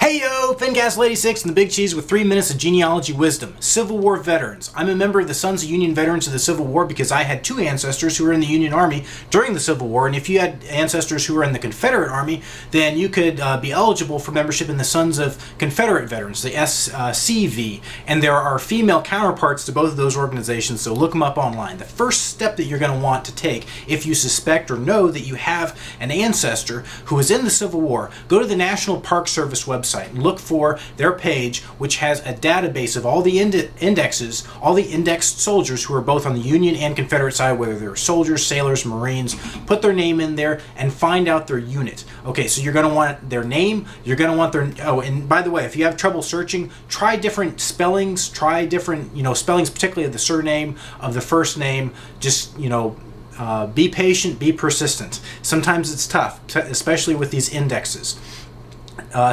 Heyo, Fincast86 and the Big Cheese with 3 minutes of genealogy wisdom. Civil War veterans. I'm a member of the Sons of Union Veterans of the Civil War because I had 2 ancestors who were in the Union Army during the Civil War, and if you had ancestors who were in the Confederate Army, then you could be eligible for membership in the Sons of Confederate Veterans, the SCV, and there are female counterparts to both of those organizations, so look them up online. The first step that you're going to want to take if you suspect or know that you have an ancestor who was in the Civil War, go to the National Park Service website and look for their page, which has a database of all the indexes, all the indexed soldiers who are both on the Union and Confederate side, whether they're soldiers, sailors, Marines. Put their name in there and find out their unit. Okay, so you're going to want their name, you're going to want their, and by the way, if you have trouble searching, try different spellings, try different, spellings, particularly of the surname, of the first name, just, be patient, be persistent. Sometimes it's tough, especially with these indexes.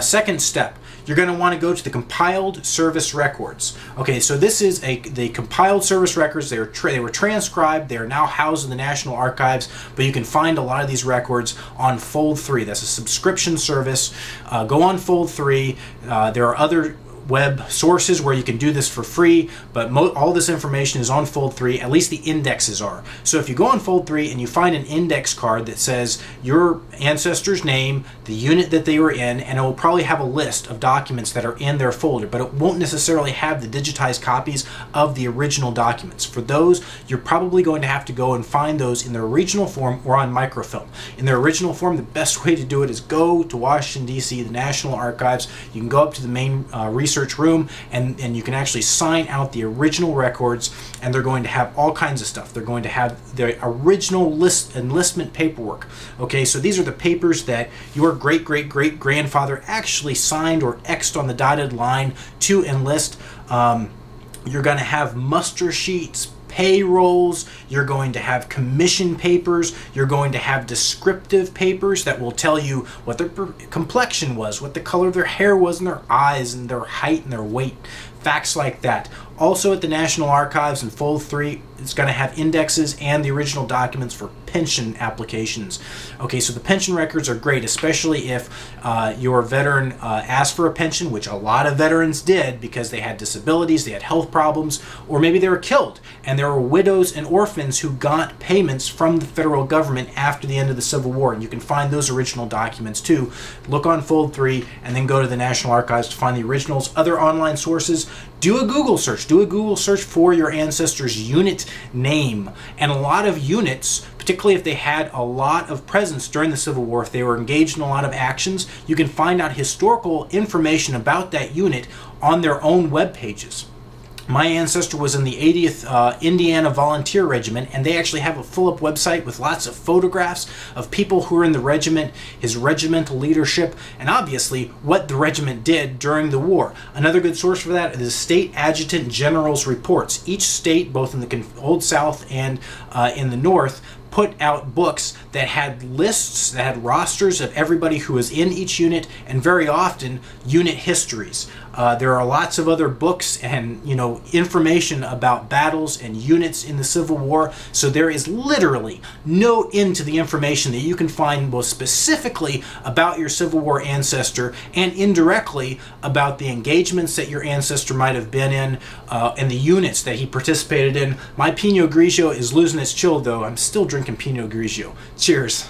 Second step, you're going to want to go to the compiled service records. Okay, so this is the compiled service records. They were transcribed. They are now housed in the National Archives, but you can find a lot of these records on Fold 3. That's a subscription service. Go on Fold 3. There are other web sources where you can do this for free, but all this information is on Fold 3, at least the indexes are. So if you go on Fold 3 and you find an index card that says your ancestor's name, the unit that they were in, and it will probably have a list of documents that are in their folder, but it won't necessarily have the digitized copies of the original documents. For those, you're probably going to have to go and find those in their original form or on microfilm. In their original form, the best way to do it is go to Washington, D.C., the National Archives. You can go up to the main research room and you can actually sign out the original records, and they're going to have all kinds of stuff. They're going to have the original enlistment paperwork. Okay, so these are the papers that your great-great-great-grandfather actually signed or X'd on the dotted line to enlist. You're going to have muster sheets, payrolls, you're going to have commission papers, you're going to have descriptive papers that will tell you what their complexion was, what the color of their hair was, and their eyes, and their height, and their weight. Facts like that. Also at the National Archives in Fold 3, it's going to have indexes and the original documents for pension applications. Okay, so the pension records are great, especially if your veteran asked for a pension, which a lot of veterans did because they had disabilities, they had health problems, or maybe they were killed. And there were widows and orphans who got payments from the federal government after the end of the Civil War. And you can find those original documents too. Look on Fold 3 and then go to the National Archives to find the originals. Other online sources, do a Google search. Do a Google search for your ancestor's unit name. And a lot of units, particularly if they had a lot of presence during the Civil War, if they were engaged in a lot of actions, you can find out historical information about that unit on their own web pages. My ancestor was in the 80th Indiana Volunteer Regiment, and they actually have a full-up website with lots of photographs of people who were in the regiment, his regimental leadership, and obviously what the regiment did during the war. Another good source for that is the State Adjutant General's reports. Each state, both in the Old South and in the North, put out books that had lists, that had rosters of everybody who was in each unit, and very often unit histories. There are lots of other books and information about battles and units in the Civil War, so there is literally no end to the information that you can find, both specifically about your Civil War ancestor and indirectly about the engagements that your ancestor might have been in and the units that he participated in. My Pinot Grigio is losing its chill, though. I'm still drinking Pinot Grigio. Cheers.